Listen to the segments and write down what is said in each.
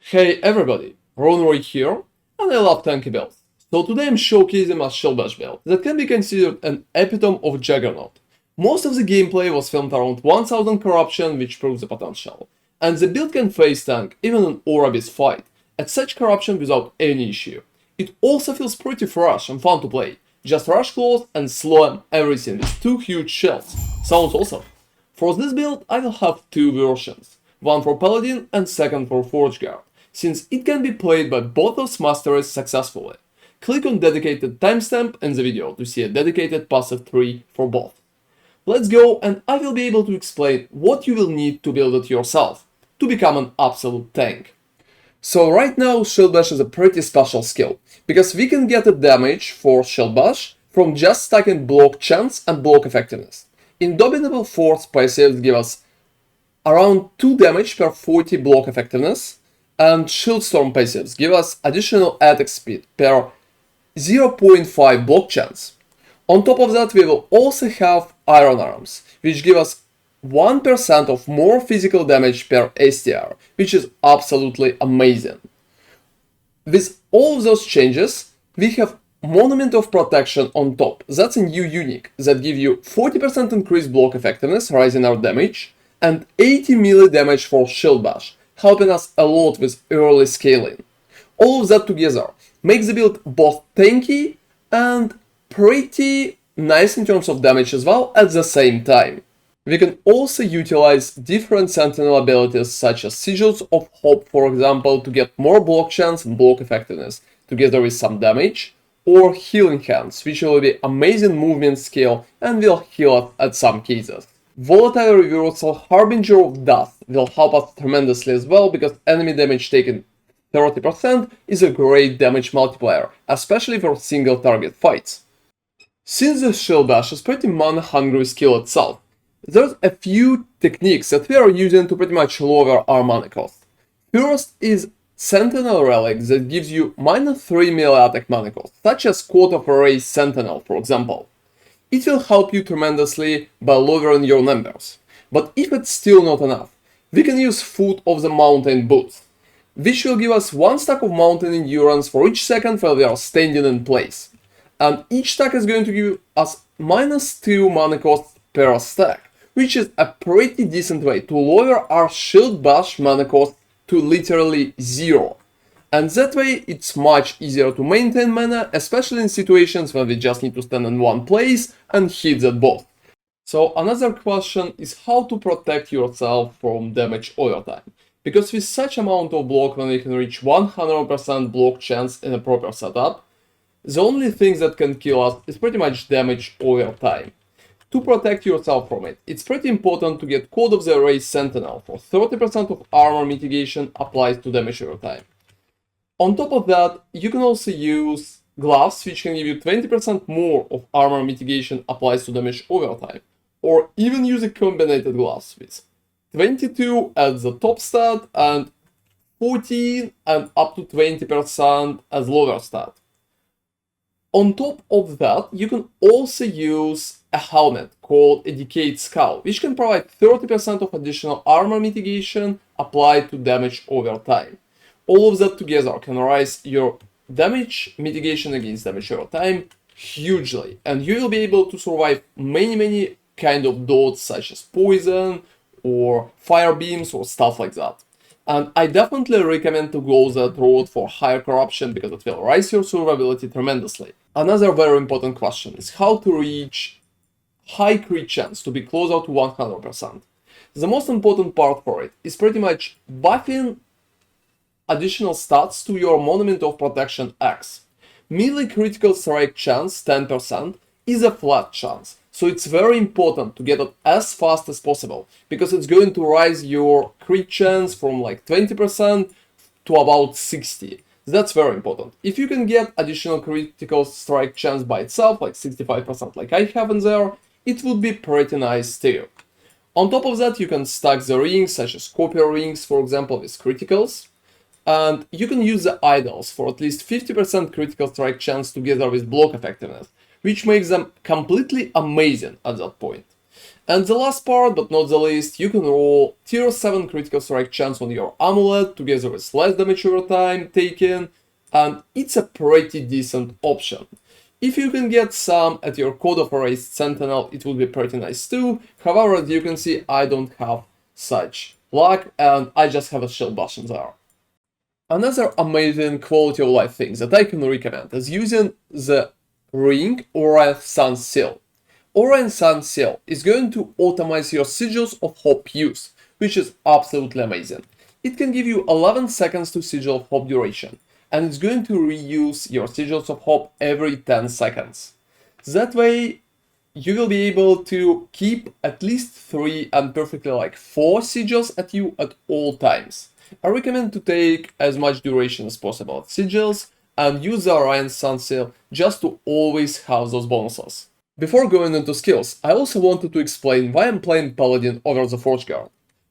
Hey everybody, Roy here, and I love tanky builds. So today I'm showcasing a shield bash build that can be considered an epitome of Juggernaut. Most of the gameplay was filmed around 1000 corruption, which proves the potential. And the build can face tank even an aura-based fight, at such corruption without any issue. It also feels pretty fresh and fun to play. Just rush close and slam everything with two huge shields. Sounds awesome. For this build I will have two versions, one for Paladin and second for Forge Guard, since it can be played by both those masters successfully. Click on dedicated timestamp in the video to see a dedicated passive tree for both. Let's go, and I will be able to explain what you will need to build it yourself to become an absolute tank. So right now Shield Bash is a pretty special skill, because we can get a damage for Shield Bash from just stacking block chance and block effectiveness. Indomitable Force passives give us around 2 damage per 40 block effectiveness, and Shield Storm passives give us additional attack speed per 0.5 block chance. On top of that, we will also have Iron Arms, which give us 1% of more physical damage per STR, which is absolutely amazing. With all of those changes, we have Monument of Protection on top. That's a new unique that gives you 40% increased block effectiveness, rising our damage, and 80 melee damage for Shield Bash, helping us a lot with early scaling. All of that together makes the build both tanky and pretty nice in terms of damage as well at the same time. We can also utilize different sentinel abilities such as Sigils of Hope, for example, to get more block chance and block effectiveness, together with some damage, or Healing Hands, which will be amazing movement skill and will heal us at some cases. Volatile Reversal Harbinger of Death will help us tremendously as well, because enemy damage taken 30% is a great damage multiplier, especially for single target fights. Since the Shield Bash is pretty mana hungry skill itself, there's a few techniques that we are using to pretty much lower our mana cost. First is Sentinel Relic that gives you -3 melee attack mana cost, such as Quote of Array Sentinel, for example. It will help you tremendously by lowering your numbers. But if it's still not enough, we can use Foot of the Mountain Boots, which will give us 1 stack of mountain endurance for each second while we are standing in place. And each stack is going to give us -2 mana cost per stack, which is a pretty decent way to lower our Shield Bash mana cost to literally 0. And that way it's much easier to maintain mana, especially in situations when we just need to stand in one place and hit that boss. So another question is how to protect yourself from damage over time. Because with such amount of block, when we can reach 100% block chance in a proper setup, the only thing that can kill us is pretty much damage over time. To protect yourself from it, it's pretty important to get Code of the Array Sentinel for 30% of armor mitigation applies to damage over time. On top of that, you can also use Gloves, which can give you 20% more of armor mitigation applies to damage over time, or even use a combined Gloves with 22 as the top stat and 14 and up to 20% as lower stat. On top of that, you can also use a helmet called a Decayed Skull, which can provide 30% of additional armor mitigation applied to damage over time. All of that together can raise your damage mitigation against damage over time hugely, and you will be able to survive many kind of dodges such as poison or fire beams or stuff like that. And I definitely recommend to go that road for higher corruption, because it will raise your survivability tremendously. Another very important question is how to reach high crit chance to be closer to 100%. The most important part for it is pretty much buffing additional stats to your Monument of Protection X. Melee critical strike chance 10% is a flat chance, so it's very important to get it as fast as possible, because it's going to raise your crit chance from like 20% to about 60. That's very important. If you can get additional critical strike chance by itself, like 65% like I have in there, it would be pretty nice too. On top of that, you can stack the rings, such as Copper Rings, for example, with criticals. And you can use the idols for at least 50% critical strike chance together with block effectiveness, which makes them completely amazing at that point. And the last part, but not the least, you can roll tier 7 critical strike chance on your amulet together with less damage over time taken, and it's a pretty decent option. If you can get some at your Code of Erased Sentinel, it would be pretty nice too. However, as you can see, I don't have such luck, and I just have a shield bash in there. Another amazing quality of life thing that I can recommend is using the ring Orion Sun Seal. Orion Sun Seal is going to automate your Sigils of Hope use, which is absolutely amazing. It can give you 11 seconds to Sigil of Hope duration, and it's going to reuse your Sigils of Hope every 10 seconds. That way, you will be able to keep at least 3 and perfectly like 4 Sigils at you at all times. I recommend to take as much duration as possible at Sigils and use the Orion Sun Seal just to always have those bonuses. Before going into skills, I also wanted to explain why I'm playing Paladin over the Forge Guard.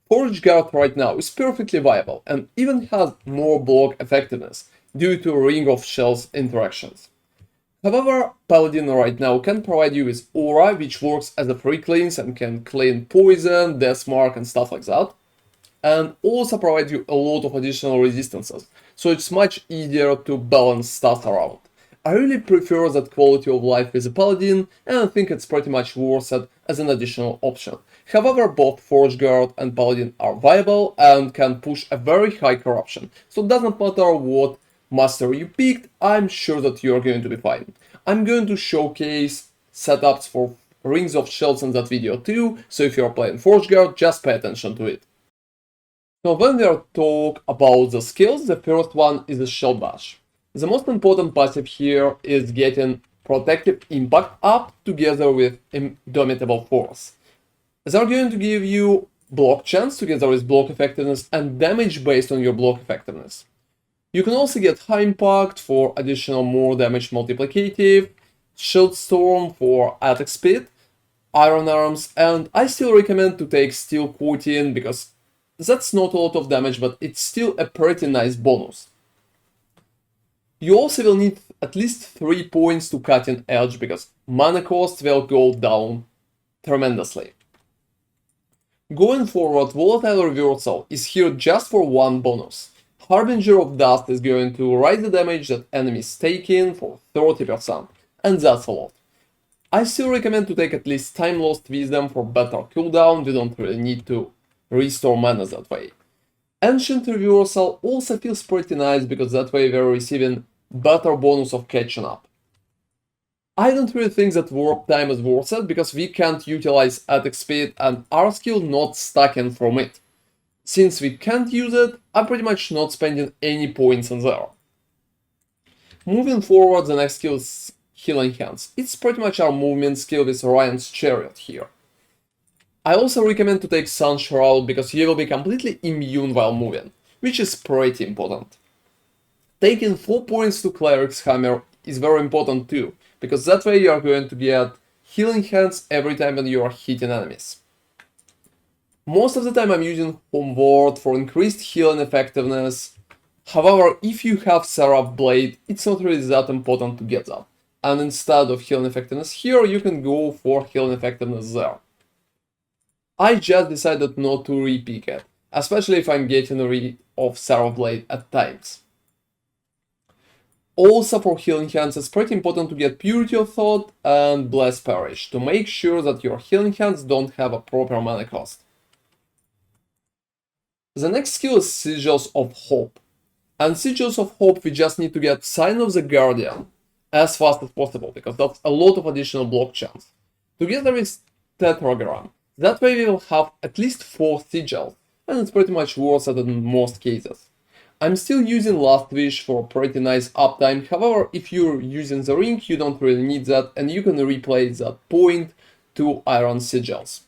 Forge Guard right now is perfectly viable and even has more block effectiveness due to Ring of Shells interactions. However, Paladin right now can provide you with Aura, which works as a free cleanse and can clean poison, death mark and stuff like that, and also provide you a lot of additional resistances, so it's much easier to balance stuff around. I really prefer that quality of life with a Paladin, and I think it's pretty much worth it as an additional option. However, both Forge Guard and Paladin are viable and can push a very high corruption, so it doesn't matter what master you picked, I'm sure that you're going to be fine. I'm going to showcase setups for Rings of Shells in that video too, so if you're playing Forge Guard, just pay attention to it. Now when we talk about the skills, the first one is the Shell Bash. The most important passive here is getting Protective Impact up together with Indomitable Force. They're going to give you block chance together with block effectiveness and damage based on your block effectiveness. You can also get High Impact for additional more damage multiplicative, Shield Storm for attack speed, Iron Arms, and I still recommend to take Steel Coating because that's not a lot of damage, but it's still a pretty nice bonus. You also will need at least 3 points to Cutting Edge because mana cost will go down tremendously. Going forward, Volatile Reversal is here just for one bonus. Harbinger of Dust is going to raise the damage that enemies take in for 30%, and that's a lot. I still recommend to take at least Time Lost Wisdom for better cooldown, you don't really need to restore mana that way. Ancient Reversal also feels pretty nice because that way we're receiving better bonus of catching up. I don't really think that Warp Time is worth it because we can't utilize attack speed and our skill not stacking from it. Since we can't use it, I'm pretty much not spending any points in there. Moving forward, the next skill is Healing Hands. It's pretty much our movement skill with Orion's Chariot here. I also recommend to take Sun Shroud because you will be completely immune while moving, which is pretty important. Taking 4 points to Cleric's Hammer is very important too, because that way you are going to get Healing Hands every time when you are hitting enemies. Most of the time I'm using Homeward for increased healing effectiveness. However, if you have Seraph Blade, it's not really that important to get that. And instead of healing effectiveness here, you can go for healing effectiveness there. I just decided not to repick it, especially if I'm getting rid of Seraph Blade at times. Also for Healing Hands, it's pretty important to get Purity of Thought and Bless Parish to make sure that your Healing Hands don't have a proper mana cost. The next skill is Sigils of Hope. And Sigils of Hope we just need to get Sign of the Guardian as fast as possible, because that's a lot of additional block chance. Together with Tetragram, that way we will have at least 4 Sigils, and it's pretty much worth it in most cases. I'm still using Last Wish for pretty nice uptime, however if you're using the ring you don't really need that and you can replace that point to Iron Sigils.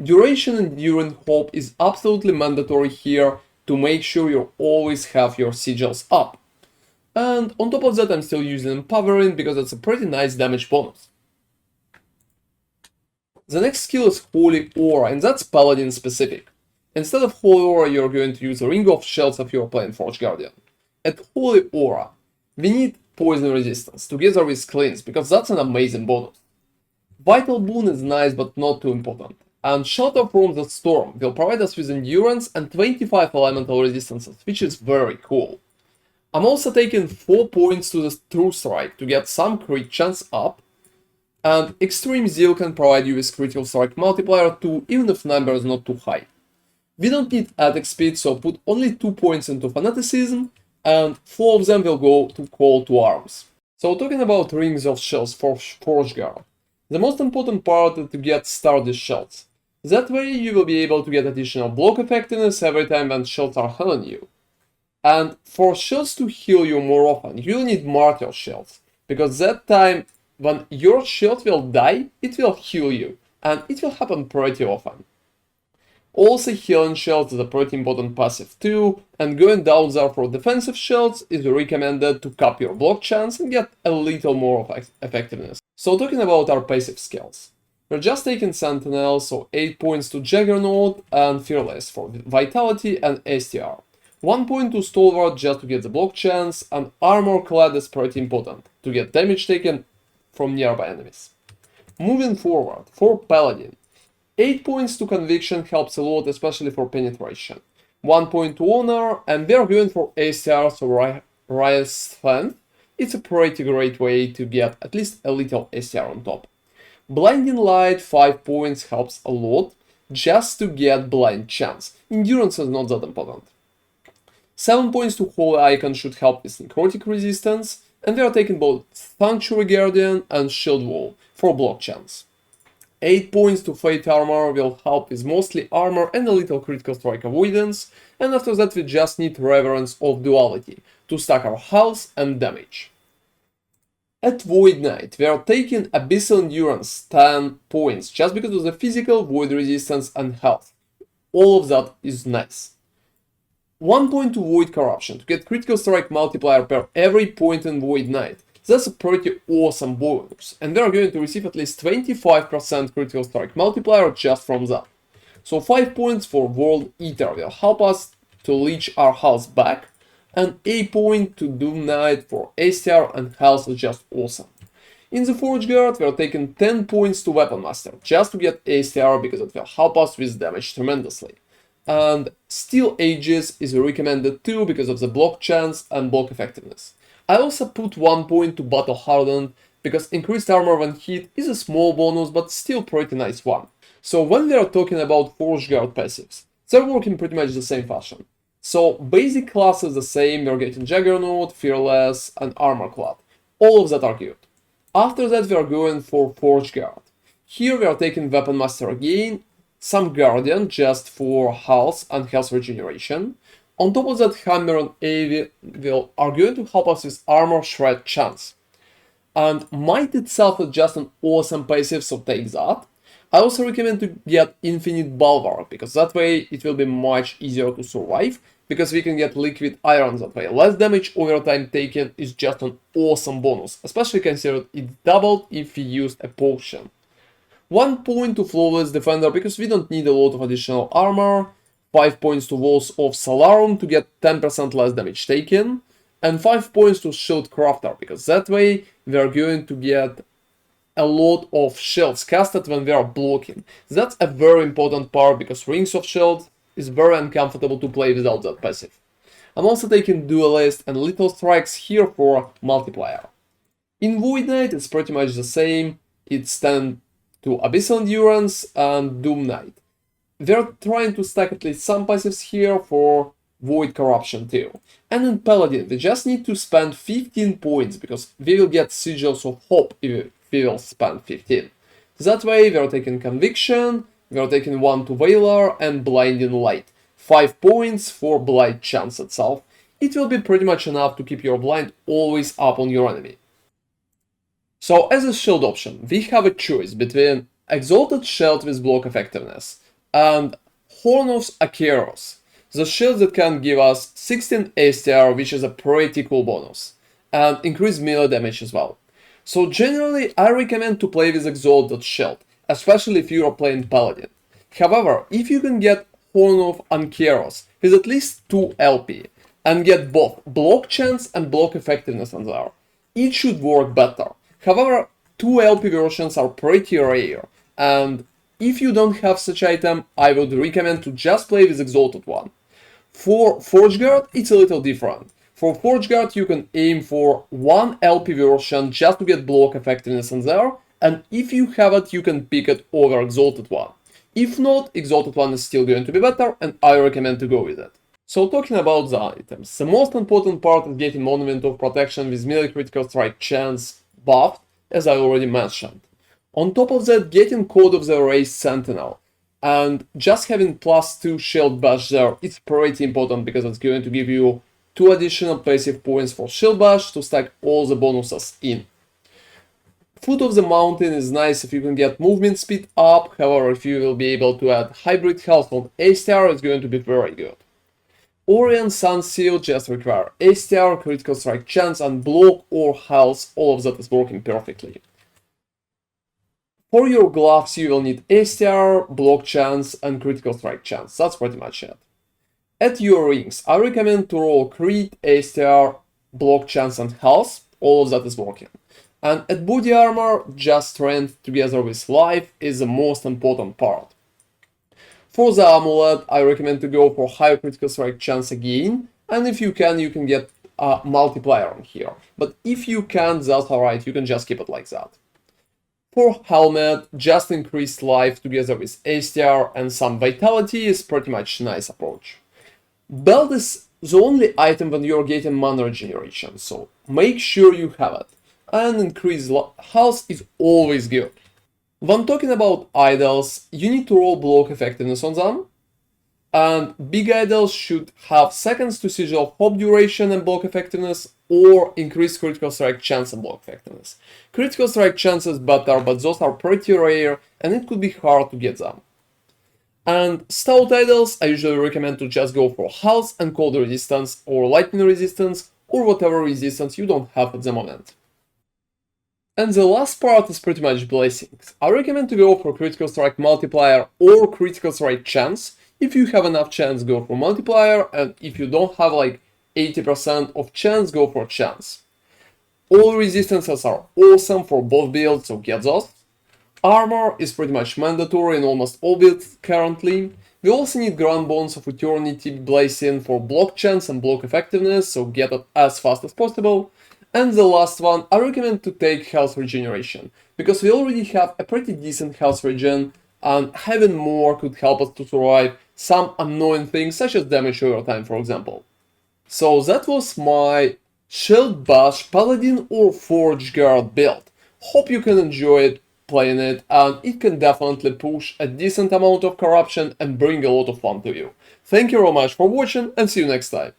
Duration and Enduring Hope is absolutely mandatory here to make sure you always have your Sigils up. And on top of that I'm still using Empowering because it's a pretty nice damage bonus. The next skill is Holy Aura, and that's Paladin specific. Instead of Holy Aura you're going to use a Ring of Shells if you're playing Forge Guardian. At Holy Aura we need Poison Resistance together with Cleanse because that's an amazing bonus. Vital Boon is nice but not too important. And Shelter from the Storm will provide us with endurance and 25 elemental resistances, which is very cool. I'm also taking 4 points to the True Strike to get some crit chance up, and Extreme Zeal can provide you with critical strike multiplier too, even if number is not too high. We don't need attack speed, so put only 2 points into Fanaticism, and 4 of them will go to Call to Arms. So talking about Rings of Shells for Forge Guard, the most important part is to get Sturdy Shells. That way you will be able to get additional block effectiveness every time when shells are healing you. And for shells to heal you more often, you will need Martyr Shells, because that time when your shield will die, it will heal you, and it will happen pretty often. Also, healing shells is a pretty important passive too, and going down there for defensive shells is recommended to cap your block chance and get a little more of effectiveness. So talking about our passive skills, we're just taking Sentinel, so 8 points to Juggernaut and Fearless for Vitality and STR. 1 point to Stalwart just to get the block chance, and Armor Clad is pretty important to get damage taken from nearby enemies. Moving forward, for Paladin, 8 points to Conviction helps a lot, especially for Penetration. 1 point to Honor, and we're going for ACR, so Rise Strength. It's a pretty great way to get at least a little ACR on top. Blinding Light, 5 points, helps a lot, just to get Blind Chance. Endurance is not that important. 7 points to Holy Icon should help with Necrotic Resistance, and we are taking both Sanctuary Guardian and Shield Wall for block chance. 8 points to Fate Armor will help with mostly armor and a little critical strike avoidance, and after that we just need Reverence of Duality to stack our health and damage. At Void Knight, we are taking Abyssal Endurance 10 points just because of the physical, void resistance and health. All of that is nice. 1 point to Void Corruption to get critical strike multiplier per every point in Void Knight. That's a pretty awesome bonus, and we are going to receive at least 25% critical strike multiplier just from that. So 5 points for World Eater will help us to leech our health back, and 8 point to Doom Knight for STR and health is just awesome. In the Forge Guard, we are taking 10 points to Weapon Master just to get STR because it will help us with damage tremendously. And Steel Aegis is recommended too because of the block chance and block effectiveness. I also put 1 point to Battle Hardened because increased armor when hit is a small bonus but still pretty nice one. So when we are talking about Forge Guard passives, they're working pretty much the same fashion. So basic class is the same, we're getting Juggernaut, Fearless and Armor Clad. All of that are good. After that we are going for Forge Guard. Here we are taking Weapon Master again, some Guardian just for health and health regeneration. On top of that, Hammer and Avi are going to help us with Armor Shred chance. And Might itself is just an awesome passive, so take that. I also recommend to get Infinite Bulwark, because that way it will be much easier to survive, because we can get Liquid Iron that way. Less damage over time taken is just an awesome bonus, especially considering it's doubled if we used a potion. 1 point to Flawless Defender because we don't need a lot of additional armor, 5 points to Walls of Salarum to get 10% less damage taken, and 5 points to Shield Crafter because that way we are going to get a lot of shields casted when we are blocking. That's a very important part because Rings of Shield is very uncomfortable to play without that passive. I'm also taking Duelist and Little Strikes here for multiplier. In Void Knight it's pretty much the same, it's 10 to Abyssal Endurance and Doom Knight. We're trying to stack at least some passives here for Void Corruption too. And in Paladin we just need to spend 15 points because we will get Sigils of Hope if we will spend 15. That way we are taking Conviction, we are taking 1 to Veiler and Blinding Light. 5 points for Blind Chance itself. It will be pretty much enough to keep your blind always up on your enemy. So as a shield option, we have a choice between Exalted Shield with block effectiveness and Horn of Acheros, the shield that can give us 16 STR, which is a pretty cool bonus, and increase melee damage as well. So generally I recommend to play with Exalted Shield, especially if you are playing Paladin. However, if you can get Horn of Acheros with at least 2 LP and get both block chance and block effectiveness on there, it should work better. However, 2 LP versions are pretty rare, and if you don't have such item, I would recommend to just play with Exalted one. For Forge Guard, it's a little different. For Forge Guard, you can aim for one LP version just to get block effectiveness in there, and if you have it, you can pick it over Exalted one. If not, Exalted one is still going to be better, and I recommend to go with it. So talking about the items, the most important part is getting Monument of Protection with melee critical strike chance buffed, as I already mentioned. On top of that, getting Code of the Erased Sentinel, and just having +2 shield bash there is pretty important because it's going to give you 2 additional passive points for shield bash to stack all the bonuses in. Foot of the Mountain is nice if you can get movement speed up, however if you will be able to add hybrid health on A-star, it's going to be very good. Orient Sun Seal just require A-star, critical strike chance and block or health, all of that is working perfectly. For your gloves you will need A-star, block chance and critical strike chance, that's pretty much it. At your rings, I recommend to roll crit, A-star, block chance and health, all of that is working. And at body armor, just strength together with life is the most important part. For the amulet, I recommend to go for higher critical strike chance again, and if you can get a multiplier on here. But if you can't, that's alright, you can just keep it like that. For helmet, just increased life together with A-star and some vitality is pretty much a nice approach. Belt is the only item when you're getting mana regeneration, so make sure you have it. And increased health is always good. When talking about idols, you need to roll block effectiveness on them. And big idols should have seconds to sigil hope duration and block effectiveness, or increased critical strike chance and block effectiveness. Critical strike chance is better, but those are pretty rare and it could be hard to get them. And stout idols, I usually recommend to just go for health and cold resistance or lightning resistance or whatever resistance you don't have at the moment. And the last part is pretty much blessings. I recommend to go for critical strike multiplier or critical strike chance. If you have enough chance, go for multiplier, and if you don't have like 80% of chance, go for chance. All resistances are awesome for both builds, so get those. Armor is pretty much mandatory in almost all builds currently. We also need Grand Bones of Eternity Blazing for block chance and block effectiveness, so get it as fast as possible. And the last one, I recommend to take health regeneration, because we already have a pretty decent health regen, and having more could help us to survive some annoying things such as damage over time, for example. So that was my Shield Bash Paladin or Forge Guard build. Hope you can enjoy it, playing it, and it can definitely push a decent amount of corruption and bring a lot of fun to you. Thank you very much for watching and see you next time.